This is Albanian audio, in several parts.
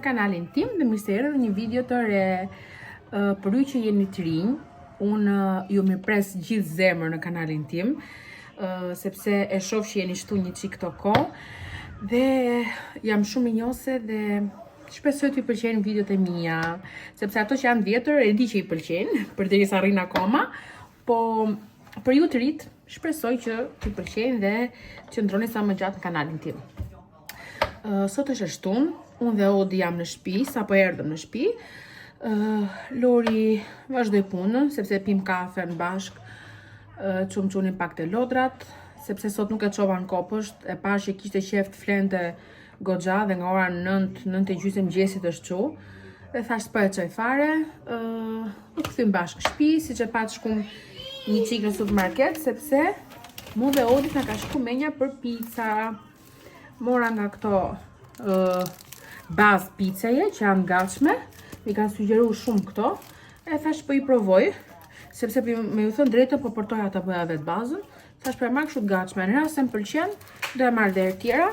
kanalin tim dhe mirë se erdhët në një video të re. Për ju që jeni të rinj, unë ju mirëpres gjithë zemër në kanalin tim, sepse e shoh që jeni shtu një çik këto kohë dhe jam shumë injose dhe shpresoj t'ju pëlqejnë videot e mia, sepse ato që janë vjetër e di që i pëlqejnë, përderisa rrin akoma, po për ju të rit, shpresoj që t'ju pëlqejnë dhe qëndroni sa më gjatë në kanalin tim. Sot është e shtunë, unë dhe Odi jam në shtëpi, sapo erdhëm në shtëpi. Lori vazhdoi punën, sepse pim kafe në bashk, çunin pak të lodrat, sepse sot nuk e çova në kopësht, e pash që kishte qef të flente goxha dhe nga ora 9:30 mëngjesit është çu. Dhe thash s'po e çoj fare, u kthym bashkë në shtëpi, siç e pat shkum një çik në supermarket, sepse mu dhe Odi na ka shku menja për pica. Mora nga këto bazë piceje që janë gatshme, mi kanë sugjeruar shumë këto, e thash po i provoj, sepse me ju thënë drejtë po portoja ta bëja vetë bazën, thash po e marr kështu të gatshme, në rast se më pëlqen, do e marr dhe tjera.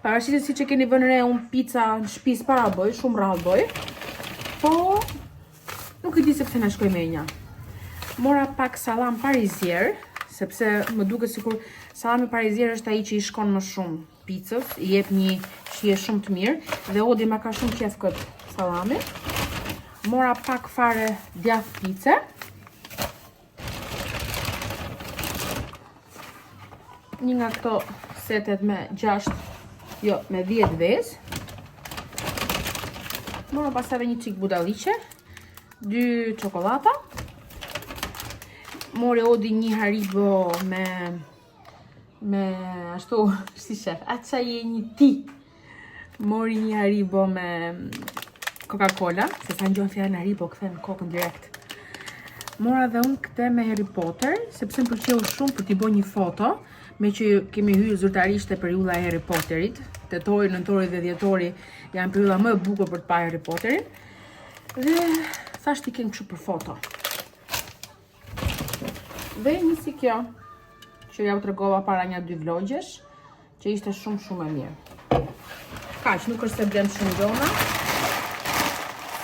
Pavarësisht se siç e keni vënë re, un pica në shtëpi s'para bëj, shumë rrallë bëj, po nuk e di sepse na shkoi menja. Mora pak sallam parizier, sepse më duket sikur sallami parizier është ai që i shkon më shumë picës, i jep një shije shumë të mirë dhe Odi ma ka shumë qef këtë sallami. Mora pak fare djath pice. Një nga këto setet me 10 vezë. Mora pasave një çik budalliqe, 2 çokolata. Mori Odi një Haribo me ashtu, si shef, atë që një ti. Mori një Haribo me Coca-Cola, se sa njën fjallë në Haribo, këthe në kokën direkt. Mora dhe unë këte me Harry Potter, sepse më përqeu shumë për t'i bo një foto, me që kemi hyrë zyrtarisht e periulla e Harry Potterit, tetori, nëntori dhe dhjetori janë periulla më e bukur për t'pa Harry Potterin, dhe thash t'i kemë kështu për foto. Dhe nisi kjo, që ja u tregova para një 2 vlogjesh, që ishte shumë e mirë. Kaq, nuk është se blem shumë gjona,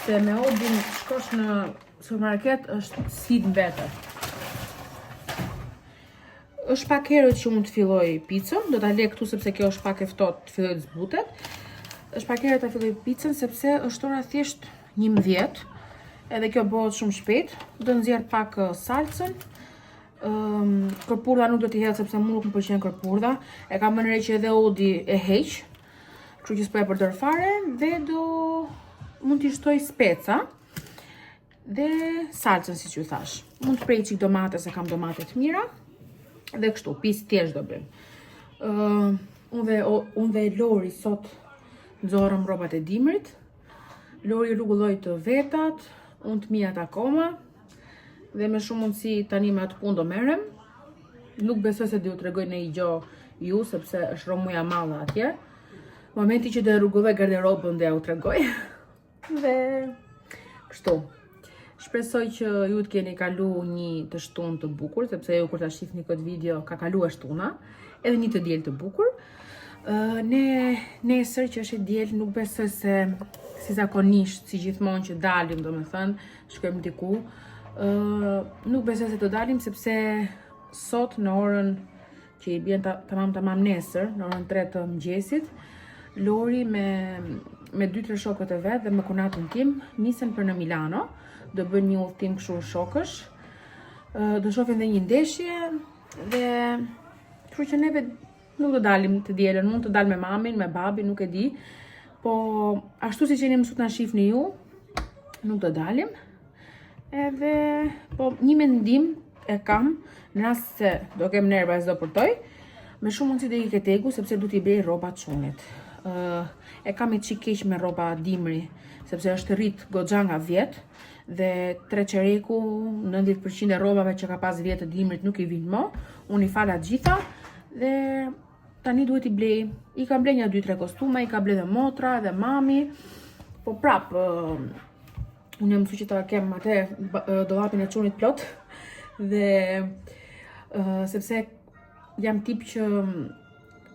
se me Odin shkosh në supermarket është si të mbetë. Është pak herët që unë të filloj picën, do t'a le këtu sepse kjo është pak e ftohtë të filloj të zbutet. Është pak herët ta filloj picën sepse është ora thjesht 11, edhe kjo bëhet shumë shpejt. Do nxjerr pak salcën. Kërpurdha nuk do t'i hedh sepse mu nuk më pëlqen kërpurdha. E kam vënë re që edhe Odi e heq, kështu që s'po e përdor fare, dhe mund t'i shtoj speca dhe salcën siç ju thash. Mund të prej çik domate se kam domate të mira. Dhe kështu, pis thjesht do bëjmë. Unë dhe Lori sot nxorëm rrobat e dimrit. Lori rregulloi të vetat, unë të mijat akoma. Dhe me shumë mundësi tani me atë punë do merrem. Nuk besoj se do t'ju tregoj në i gjo ju, sepse është romuja madhe atje. Momenti që do e rregulloj garderobën do ja u tregoj. Dhe kështu. Shpresoj që ju të keni kalu një të shtunë të bukur, sepse ju kur ta shihni këtë video ka kaluar shtuna, edhe një të diel të bukur. Nesër që është e diel, nuk besoj se si zakonisht, si gjithmonë që dalim, domethënë, shkojmë diku. Nuk besoj se të dalim sepse sot në orën që i bjen tamam nesër, në orën 3 të mëngjesit, Lori me 2-3 shokët e vet dhe me kunatën tim nisen për në Milano, do bëjnë një udhtim kështu shokësh. Do shohim edhe një ndeshje dhe kështu që neve nuk do dalim të dielën, mund të dal me mamin, me babin, nuk e di, po ashtu siç jeni mësuar ta shihni ju, nuk do dalim. Edhe, po, një mendim e kam, në rast se do kem nerva e s'do përtoj, me shumë mundësi dhe i ketegu, sepse du t'i blej rroba çunit. E kam i çik keq me rroba dimri, sepse është rrit goxha nga vjet, dhe 3 qereku, 90% e rrobave që ka pas vjet të dimrit nuk i vinë më, unë i fala gjitha, dhe tani duhet i blej. I kam blej një 2-3 kostume, i ka blej dhe motra, dhe mami, po prap, unë jam mësu që ta kem atë dollapin e çunit plot dhe sepse jam tip që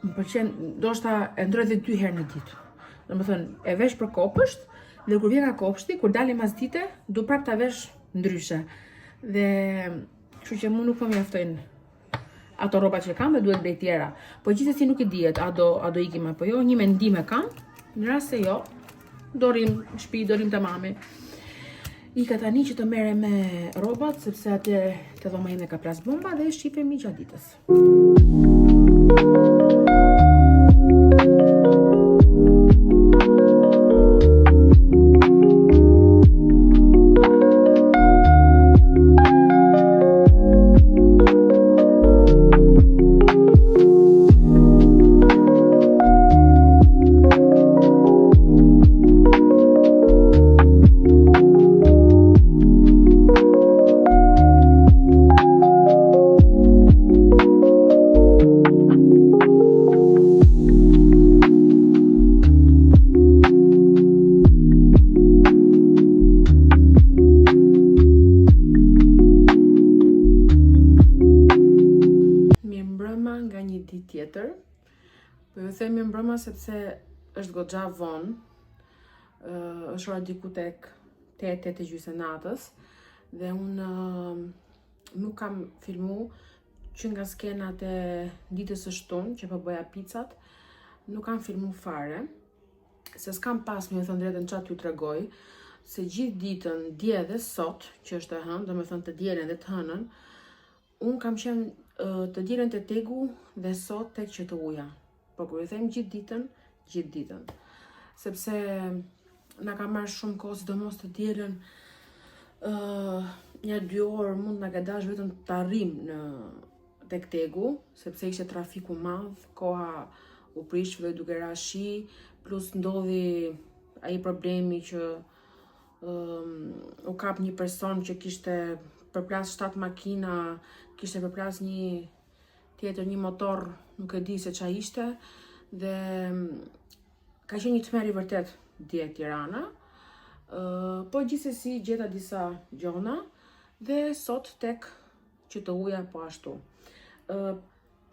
më pëlqen, ndoshta e ndroj dhe 2 herë në ditë. Domethënë, e vesh për kopësht Dhe kur vjen nga kopshti, kur dalim mas dite, du prap ta vesh ndryshe. Dhe kështu që mu nuk po mjaftojnë ato rroba që kam dhe duhet blej tjera. Po gjithsesi nuk i dihet a do ikim apo jo, një mendim e kam, në rast se jo, dorim shtëpi, dorim tamame. Ika tani që të merrem me rrobat, sepse atë te dhoma ime ka plas bomba dhe shifemi gjatë ditës. Tjetër, po ju themi mbrëma sepse është goxha vonë, është ora diku tek 8:30 natës dhe unë nuk kam filmu që nga skenat e ditës së shtunë që po bëja picat, nuk kam filmu fare, se s'kam pas me thënë drejtën çfarë t'ju tregoj, se gjithë ditën, dje dhe sot, që është e hënë, do me thënë të dielën dhe të hënën, unë kam qenë të dielën te tegu dhe sot tek që të uja. Po kur i them gjithë ditën. Sepse na ka marrë shumë kohë, sidomos të dielën, 1-2 orë mund na ka dash vetëm të arrim në tek tegu, sepse ishte trafiku madh, koha u prish, filloi duke ra shi, plus ndodhi ai problemi që u kap një person që kishte përplas 7 makina, kishte përplas një motor, nuk e di se qa ishte, dhe ka qenë një tmerr i vërtet dje Tirana, po gjithsesi gjeta disa gjona dhe sot tek që të uja po ashtu.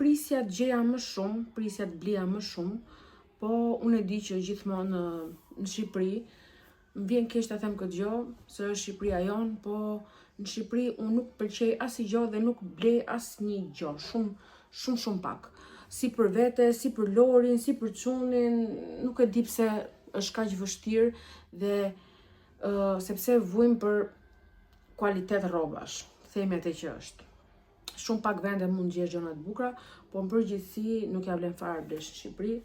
Prisja të gjeja më shumë, prisja të blija më shumë, po unë e di që gjithmonë në Shqipëri më vjen keq ta them këtë gjë, se është Shqipëria jon, po në Shqipëri unë nuk pëlqej asnjë dhe nuk blej asnjë gjë, shumë pak. Si për vete, si për Lorin, si për çunin, nuk e di pse është kaq vështirë dhe sepse vujmë për kualitet rrobash, themi atë që është. Shumë pak vende mund gjesh gjëra të bukura, po në përgjithësi nuk ja vlen fare blesh në Shqipëri.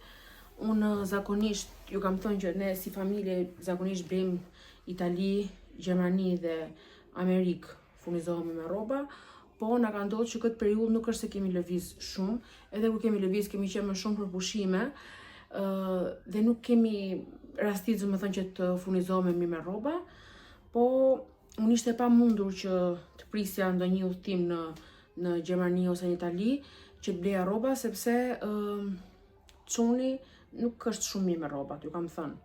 Unë zakonisht ju kam thënë që ne si familje zakonisht blejmë Itali, Gjermani dhe Amerikë, furnizohemi me rroba, po na ka ndodhur që këtë periudhë nuk është se kemi lëviz shumë, edhe kur kemi lëviz kemi qenë më shumë për pushime, dhe nuk kemi rastit domethënë që të furnizohemi me rroba, po unë ishte pa mundur që të prisja ndonjë udhtim në Gjermani ose në Itali që të bleja rroba, sepse çuni nuk është shumë mirë me rrobat, ju kam thënë.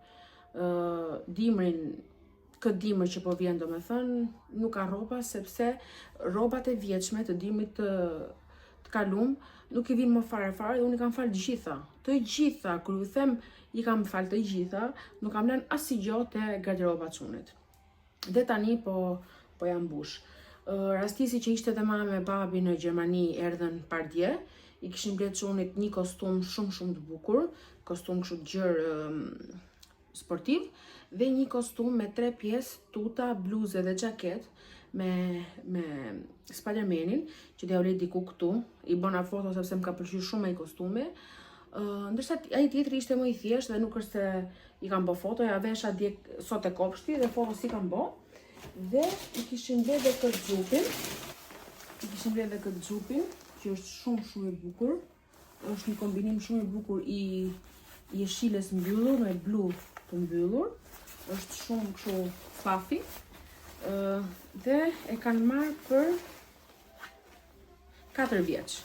Këtë dimër që po vjen domethënë, nuk ka rroba, sepse rrobat e vjeçme të dimrit të kalum nuk i vinë më fare, unë i kam falë të gjitha, kur ju them i kam falë të gjitha, nuk kam lënë asnjë te garderoba e çunit. Dhe tani po jam mbush. Rastisi që ishte dhe mama me babi në Gjermani erdhën pardje, i kishin bler çunit një kostum shumë të bukur, kostum kështu gjërë sportiv, dhe një kostum me 3 pjesë, tuta, bluze dhe xhaket me Spidermanin, që dhe u le diku këtu, i bëna foto sepse më ka pëlqyer shumë ai kostumi. Ndërsa ai tjetri ishte më i thjeshtë dhe nuk është se i kam bë foto, ja vesha dje sot e kopshti dhe foto si kam bë. Dhe i kishin bler dhe këtë xhupin, që është shumë i bukur. Është një kombinim shumë i bukur i jeshiles mbyllur me blu të mbyllur. Është shumë kështu fafi. Dhe e kanë marrë për 4 vjeç.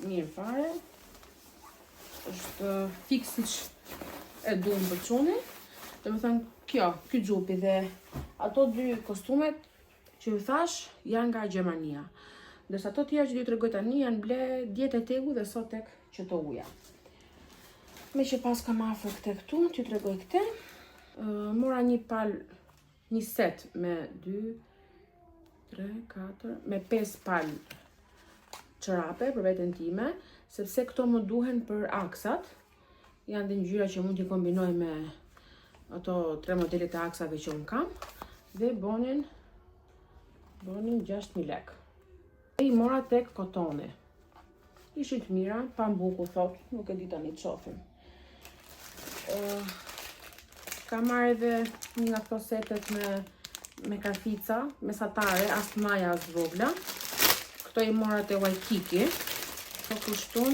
Mirë fare. Është fiks siç e duam për çunin. Domethënë ky xhupi dhe ato 2 kostumet që ju thash janë nga Gjermania. Ndërsa ato tjera që ju tregoj tani janë ble dje te tegu dhe sot tek që të uja. Me që pas kam afër këte këtu, t'ju tregoj këte. Mora një një set me 2, 3, 4, me 5 palë çorape për veten time, sepse këto më duhen për aksat. Janë dhe ngjyra që mund t'i kombinoj me ato 3 modelet e aksave që unë kam. Dhe bonin 6.000 lek. E i mora tek Kotoni. Ishin të mira, pa mbuku thot, nuk e di tani të shohim. Ka marrë edhe një nga këto setet me karfica, mesatare, as maja as vogla. Këto i mora te Waikiki. Këto kushtun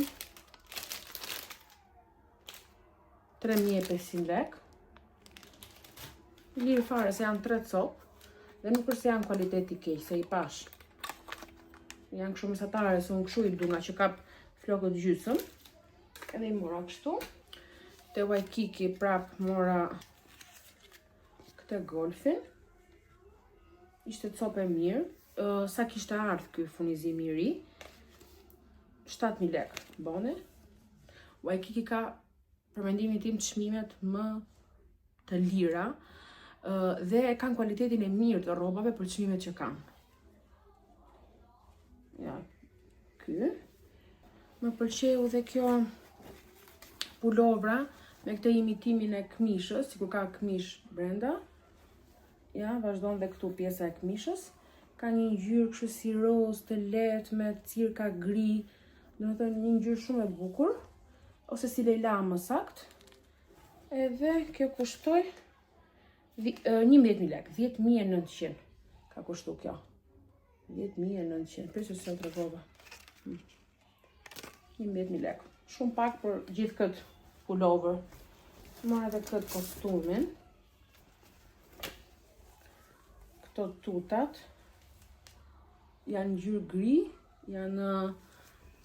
3.500 lek. Lirë fare se janë 3 copë dhe nuk është se janë kualiteti keq, se i pash. Janë kështu mesatare, se unë kështu i du nga që kap flokët gjysëm. Edhe i mora kështu. Te Waikiki prap mora këtë golfin. Ishte copë e mirë. Sa kishte ardhë ky furnizimi i ri? 7.000 lek bone. Waikiki ka për mendimin tim çmimet më të lira dhe kanë kualitetin e mirë të rrobave për çmimet që kanë. Ja, ky. Më pëlqeu dhe kjo pulovra me këtë imitimin e këmishës, sikur ka këmish brenda. Ja, vazhdon dhe këtu pjesa e këmishës. Ka një ngjyrë kështu si roz të lehtë me cirka gri, domethënë një ngjyrë shumë e bukur, ose si lejla më sakt. Edhe kjo kushtoi 11.000 lek, 10.900 ka kushtu kjo. 10.900, përse se o tregova. 11.000 lek. Shumë pak për gjithë këtë pullover. Mora edhe këtë kostumin. Këto tutat janë ngjyrë gri, janë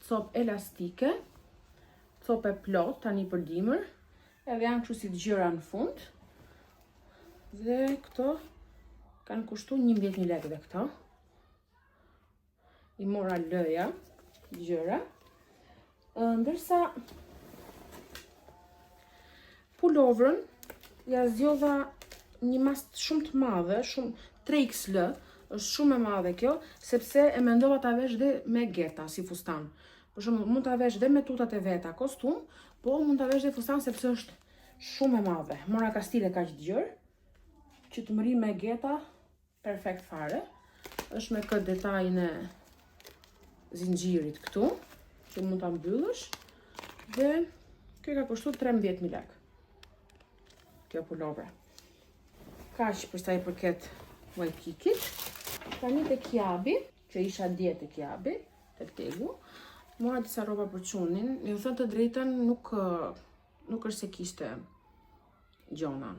copë elastike, copë e plot tani për dimër, edhe janë kështu si gjëra në fund. Dhe këto kanë kushtu 11.000 lek dhe këto. I mora lëja, gjëra. Ndërsa pulloverën ja zgjodha një masë shumë të madhe, shumë 3XL, është shumë e madhe kjo, sepse e mendova ta vesh dhe me geta si fustan. Për shembull, mund ta vesh dhe me tutat e veta kostum, po mund ta vesh dhe fustan sepse është shumë e madhe. Mora kastile kaq gjerë, që të mëri me geta, perfekt fare. Është me këtë detajin e zinxhirit këtu, që mund ta mbyllësh. Dhe kjo ka kushtuar 13.000 lek. Kjo pullover. Kaq për sa i përket Waikikit. Tani te Kiabi, që isha dje te Kiabi, tek Tegu, mora disa rroba për çunin. Ju thënë të drejtën, nuk është se kishte gjona.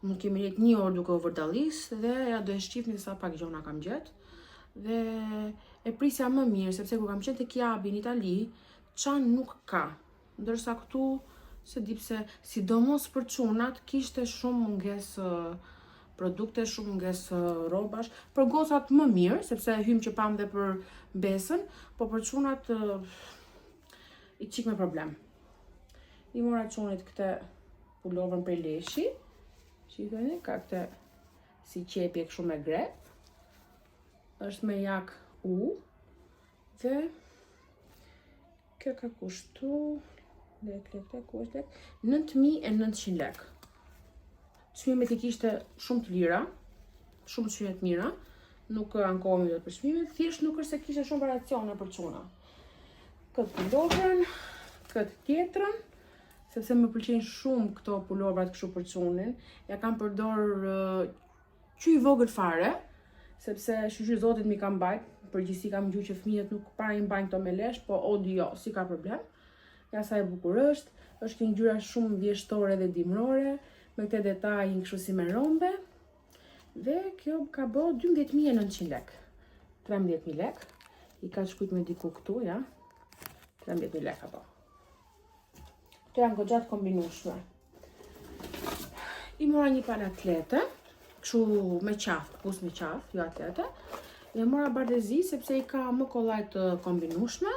Mund kemi rrit 1 orë duke u vërdallis dhe ja do e shqipni sa pak gjona kam gjetë. Dhe e prisja më mirë, sepse kur kam qenë te Kiabi në Itali, çan nuk ka. Ndërsa këtu, se di pse, sidomos për çunat, kishte shumë mungesë produkte, shumë mungesë rrobash. Për gocat më mirë, sepse hym që pam dhe për besën, po për çunat i çik me problem. I mora çunit këtë pullover prej leshi. Shikoni, ka këtë si qepje kështu me grep. Është me jak u. Dhe kjo ka kushtu 9.900 lek. Çmimet i kishte shumë të lira, shumë çmime të mira, nuk ankohemi dhe për çmimet, thjesht nuk është se kishte shumë variacione për çuna. Këtë pulloverën, këtë tjetrën, sepse më pëlqejnë shumë këto pullovrat kështu për çunin. Ja kam përdor qy vogël fare, sepse shqyr zotit mi kam bajt, përgjithësi kam gjuhë që fëmijët nuk para i mbajnë këto me lesh, po odi jo, si ka problem. Ja sa e bukur është një ngjyra shumë vjeshtore dhe dimrore, me këtë detajin kështu si me rombe. Dhe kjo ka bë 12.900 lek. 13.000 lek. I ka shkujt me diku këtu, ja. 13.000 lek apo. Këto janë goxha të kombinueshme. I mora një palë atlete, kështu me qafë, pus me qafë, jo atlete. Dhe mora bardezi sepse i ka më kollaj të kombinueshme.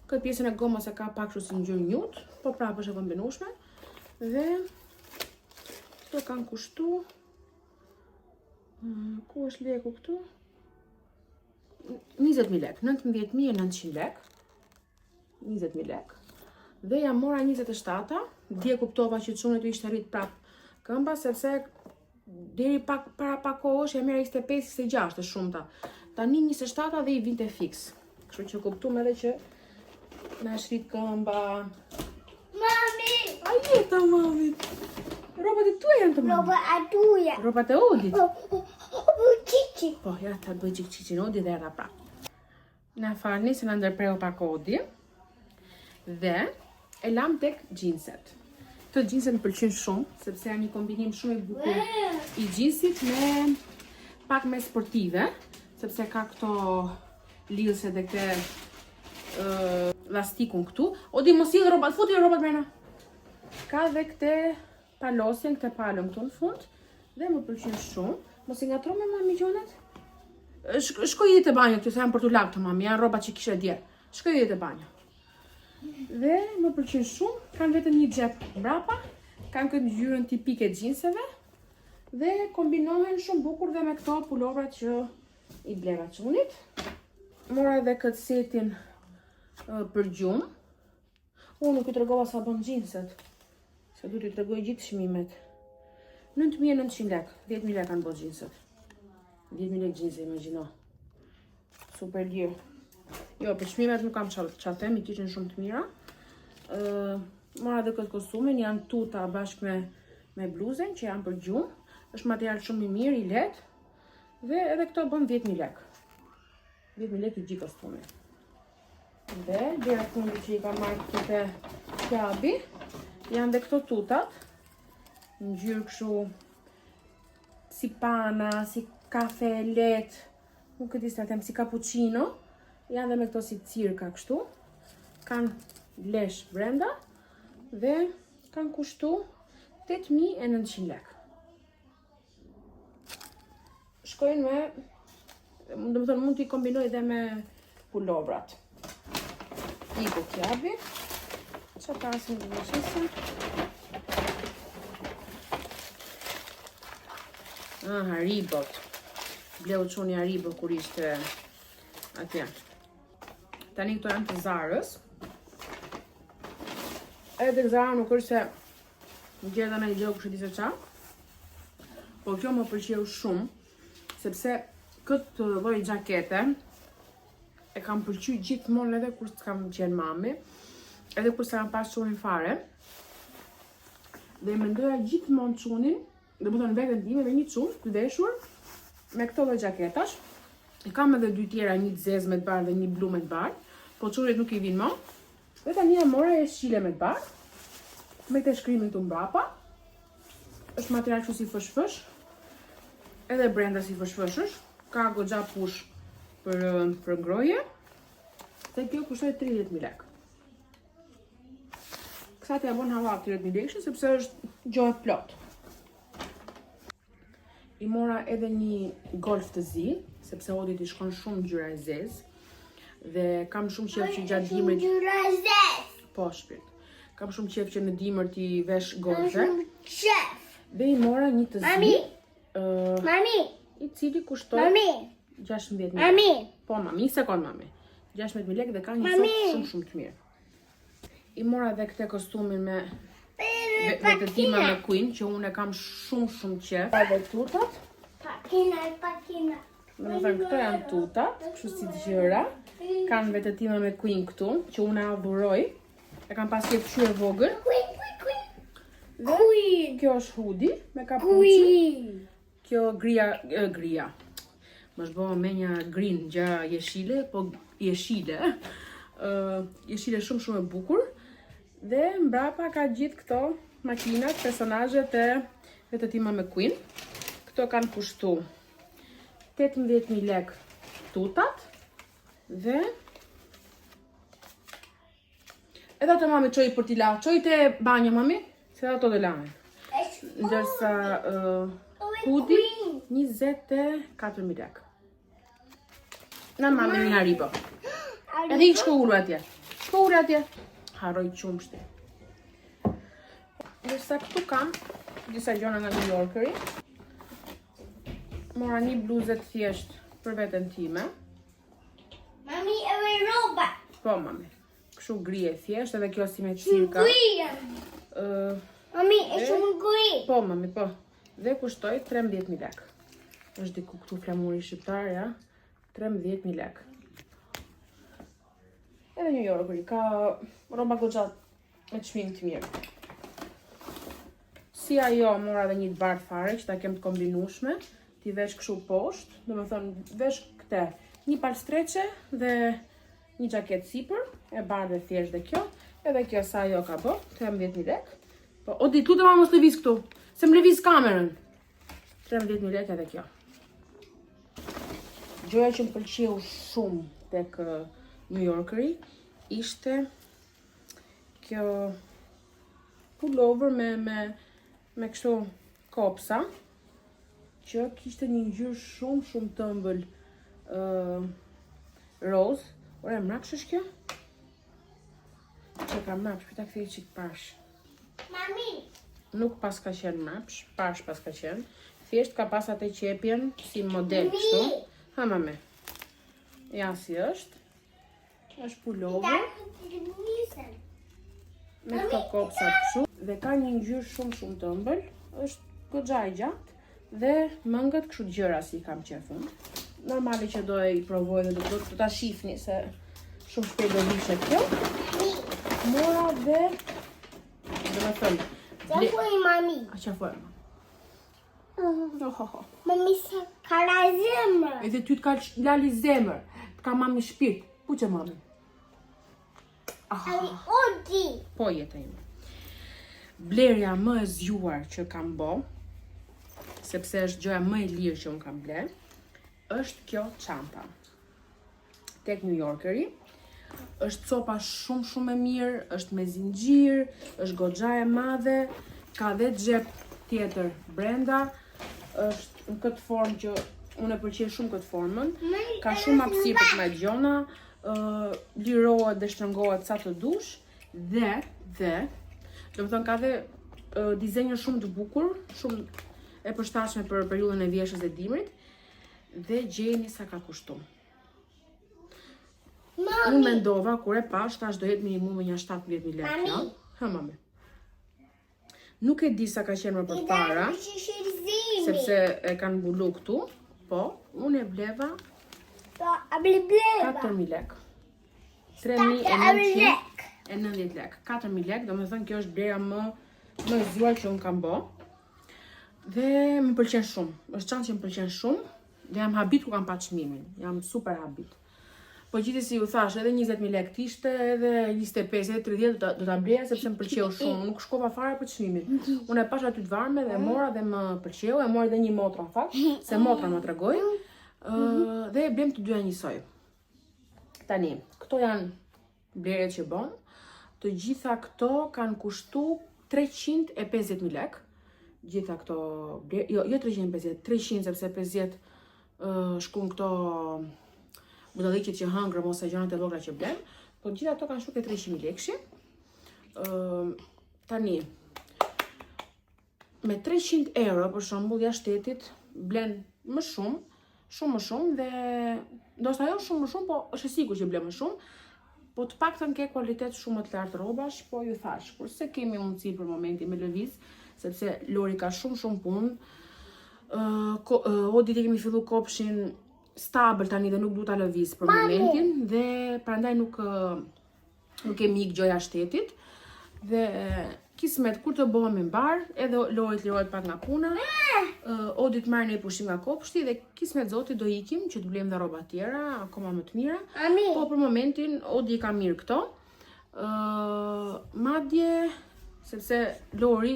Këtë pjesën e gomës e ka pak kështu si ngjyrë njut, po prapë është e kombinueshme. Dhe Këto kanë kushtu. Ku është leku këtu? 20.000 lek, 19.900 lek. 20.000 lek. Dhe jam mora 27-a, dje kuptova që çunit ishte rrit prap këmba, sepse deri para pak kohësh jam mera 25-26 të shumta. Tani 27-a dhe i vinte fiks. Kështu që kuptuam edhe që na shrit këmba. Mami! A jeta mamit? Robat e tua janë të mami? Roba e tuja. Robat e Odit? Qiqi. Po, ja ta bëj qikqicin Odi dhe era prap. Na falni se na ndërpreu pak Odi. Dhe e lam tek xhinset. Këto xhinset më pëlqejnë shumë, sepse janë një kombinim shumë i bukur i xhinsit me pak me sportive, sepse ka këto lidhse dhe këtë lastikun këtu. Odi mos i rrobat, futi rrobat brenda. Ka dhe këtë palosjen, këtë palën këtu në fund dhe më pëlqejnë shumë. Mos i ngatro me mami gjonat. Shkoj i te banjo këtu, se janë për t'u lagë të mami, janë rrobat që kishe dje. Shkoj i te banjo. Dhe më pëlqejnë shumë, kanë vetëm një xhep mbrapa, kanë këtë ngjyrën tipike të xhinseve dhe kombinohen shumë bukur dhe me këto pulovrat që i bleva çunit. Mora edhe këtë setin për gjumë. Unë nuk i tregova sa bën xhinset, se du t'i tregoj gjithë çmimet. 9.900 lek, 10.000 lek kanë bërë xhinset. 10.000 lek xhinse, imagjino. Super lirë. Jo, për çmimet nuk kam çfarë them, i kishin shumë të mira. Mora edhe këtë kostumin, janë tuta bashkë me bluzen që janë për gjumë. Është material shumë i mirë, i lehtë. Dhe edhe këto bën 10.000 lek. 10.000 lek i gjithë kostumi. Dhe dera fundi që i kam marrë këtu te Kjabi, janë dhe këto tutat. Në ngjyrë kështu si pana, si kafe lehtë, nuk e di sa them, si cappuccino. Janë dhe me këto si cirka kështu. Kanë lesh brenda dhe kanë kushtu 8.900 lek. Shkojnë me, do më thonë, mund t'i kombinoj dhe me pulovrat. Iku Kjabi. Që ta asim në vëshisën. Haribot. Bleu çuni Haribo kur ishte atje. Tani këto janë të Zarës. Edhe Zara nuk është se në gjeda me një gjë kështë di se qa. Po kjo më pëlqeu shumë, sepse këtë lloj xhakete e kam pëlqyer gjithmonë edhe kur s'kam qenë mami, edhe kur s'kam pas çunin fare. Dhe mendoja gjithmonë çunin, do të thonë veten time me një çun të veshur me këto lloj xhaketash. I kam edhe dy tjera, një të zezë me të bardhë dhe një blu me të bardhë, po çunit nuk i vinë më. Dhe tani e mora jeshile me të bardhë, me këtë shkrimin këtu mbrapa. Është material kështu si fësh-fësh, edhe brenda si fësh-fëshësh, ka goxha push për ngroje. Dhe kjo kushtoi 30.000 lek. Kësa t'ja bën hava 30.000 lekë, sepse është gjohet plot. I mora edhe një golf të zi, sepse Odit i shkon shumë ngjyra e zezë. Dhe kam shumë qejf që gjatë dimrit. Ngjyra e zezë. Po, shpirt. Kam shumë qejf që në dimër t'i vesh golfe. Qef. Dhe i mora një të zi. Mami. Mami. I cili kushtoi Mami. 16.000 lekë. Mami. Po, mami, një sekond, mami. 16.000 lekë dhe ka një Mami. sot shumë të mirë. I mora dhe këtë kostumin me vetëtima me Queen, që unë e kam shumë qejf. Edhe tutat. Pakina. Më thënë, këto janë tutat, kështu si të gjëra. Kanë vetëtima me Queen këtu, që unë e adhuroj. E kam pas qejf fshyrë vogël. Dhe kjo është hoodie me kapuçë. Kjo gria. Më shboha me një green gjë jeshile, po jeshile. Jeshile shumë e bukur. Dhe mbrapa ka gjithë këto makinat, personazhet e vetëtima me Queen. Këto kanë kushtu 18.000 lek tutat. Dhe edhe ato mami qoj për t'i la. Qoj te banjo mami, se ato dhe lanë. Ndërsa hoodie 24.000 lek. Në mami një Haribo. Edhe i shko ullu atje. Shko ullu atje. Haroj qumshti. Ndërsa këtu kam disa gjona nga New Yorkeri. Mora një bluzë të thjesht për veten time. Mami, edhe roba. Po, mami. Kështu gri e thjesht, edhe kjo si me cirka. Mami, e shumë gri. Po, mami, po. Dhe kushtoi 13.000 lek. Është diku këtu flamuri shqiptar, ja. 13.000 lek. Edhe New Yorkeri ka roba goxha me çmim të mirë. Si ajo mora edhe një të bardhë fare që ta kem të kombinueshme, ti vesh kështu poshtë, domethënë vesh këtë, një palstreçe dhe një xhaketë sipër, e bardhë e thjesht dhe kjo, edhe kjo sa ajo ka bë, 13.000 lek. Po, o di lutem mos lëviz këtu, se më lëviz kamerën. 13.000 lek edhe kjo. Gjoja që më pëlqeu shumë tek New Yorkeri ishte kjo pullover me kështu kopsa, që kishte një ngjyrë shumë të ëmbël roz. Ore, mrapsh është kjo? Që ka mrapsh, pita kthej çik pash. Mami. Nuk pas ka qenë mrapsh, pash pas ka qenë. Thjesht ka pas atë qepjen si model kështu. Ha, mame. Ja si është. Është pullover. Me këto kopsat kështu. Dhe ka një ngjyrë shumë të ëmbël. Është goxha e gjatë dhe mëngët kështu gjëra si kam qefun. Normali që do e i provoj dhe do ta shihni se shumë shpejt do vishet kjo. Mora dhe domethënë. Qafoj mami. A qafoj? Mami se ka la zemër. Edhe ty të ka lali zemër, të ka mami shpirt. Puqe mami. Ai odi. Po jeta ime. Blerja më e zgjuar që kam bë, sepse është gjëja më e lirë që unë kam ble, është kjo çanta. Tek New Yorkeri. Është copa shumë e mirë, është me zinxhir, është goxha e madhe, ka dhe xhep tjetër brenda, është në këtë formë që unë e pëlqej shumë këtë formën, ka shumë hapësirë për të marrë gjona, lirohet dhe shtrëngohet sa të dush, dhe domethënë ka dhe dizenjë shumë të bukur, shumë e përshtatshme për periudhën e vjeshës dhe dimrit, dhe gjeni sa ka kushtuar. Unë mendova, kur e pash, tash do jetë minimum një 17.000 lekë, ja? Ha, mami. Nuk e di sa ka qenë më përpara, sepse e kanë mbulu këtu, po, unë e bleva 4.000 lekë. 3.990 lekë. 4.000 lekë, do me thënë kjo është bleja më e zgjuar që unë kam bë. Dhe më pëlqen shumë, është çantë që më pëlqen shumë, dhe jam habit ku kam pa çmimin, jam super habit. Po gjithsesi ju thash, edhe 20.000 lekë kishte, edhe 25, edhe 30 do ta bleja sepse më pëlqeu shumë. Nuk shkova fare për çmimin. Unë e pash aty të varme dhe e mora dhe më pëlqeu, e mora edhe një motra në fakt, se motra më tregoi. Dhe e blem të dyja njësoj. Tani, këto janë bleret që bën. Të gjitha këto kanë kushtu 350.000 lekë. Gjitha këto blerë, jo 350, 300 sepse 50 shkon këto budalliqet që hëngrëm ose gjanat e vogla që blem, po gjitha ato kanë shkuar 300.000 lekësh. Tani me 300 euro për shembull jashtë shtetit blen më shumë dhe ndoshta jo shumë më shumë, po është e sigurt që blen më shumë, po të paktën ke kualitet shumë më të lartë rrobash, po ju thash, kurse kemi mundësi për momentin me lëviz, sepse Lori ka shumë punë. O ditë kemi fillu kopshin stabil tani dhe nuk du ta lëviz për momentin, dhe prandaj nuk kemi ik gjoja shtetit, dhe kismet kur të bëhemi mbar, edhe Lori të lirohet pak nga puna, Odi të marrë një pushim nga kopshti, dhe kismet zotit do ikim që të blejmë dhe rroba tjera, akoma më të mira, po për momentin Odi ka mirë këto, madje, sepse Lori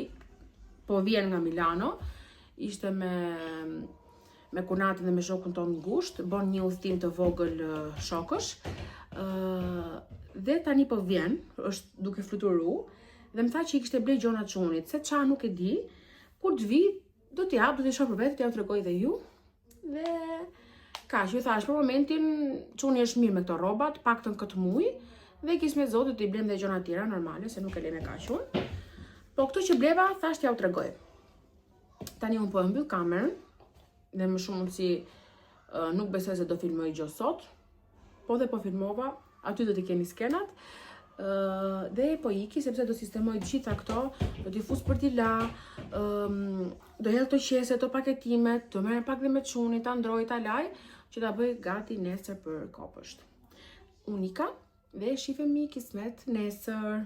po vjen nga Milano, ishte me kunatin dhe me shokun tonë ngushtë, bon një udhëtim të vogël shokësh, dhe tani po vjen, është duke fluturu, dhe më tha që i kishte blej gjona çunit, se qa nuk e di, kur të vi, do t'i jap, do t'i shoh për vetë, t'ja u tregoj dhe ju, dhe ka që ju thash, për momentin çuni është mirë me këto rrobat, paktën këtë muj, dhe kismet zotit t'i blem dhe gjona tjera normale, se nuk e leme kaq unë. Po këto që bleva, thash t'ja u tregoj. Tani unë po e mbyll kamerën dhe më shumë mundësi nuk besoj se do filmoj gjë sot, po dhe po filmova, aty do t'i keni skenat, dhe po iki sepse do sistemoj gjitha këto, do t'i fus për t'i la, do hedh të qese, të paketimet, do merr pak dhe me çuni, ta ndroj, ta laj, që ta bëj gati nesër për kopësht. Unika dhe shifemi kismet nesër.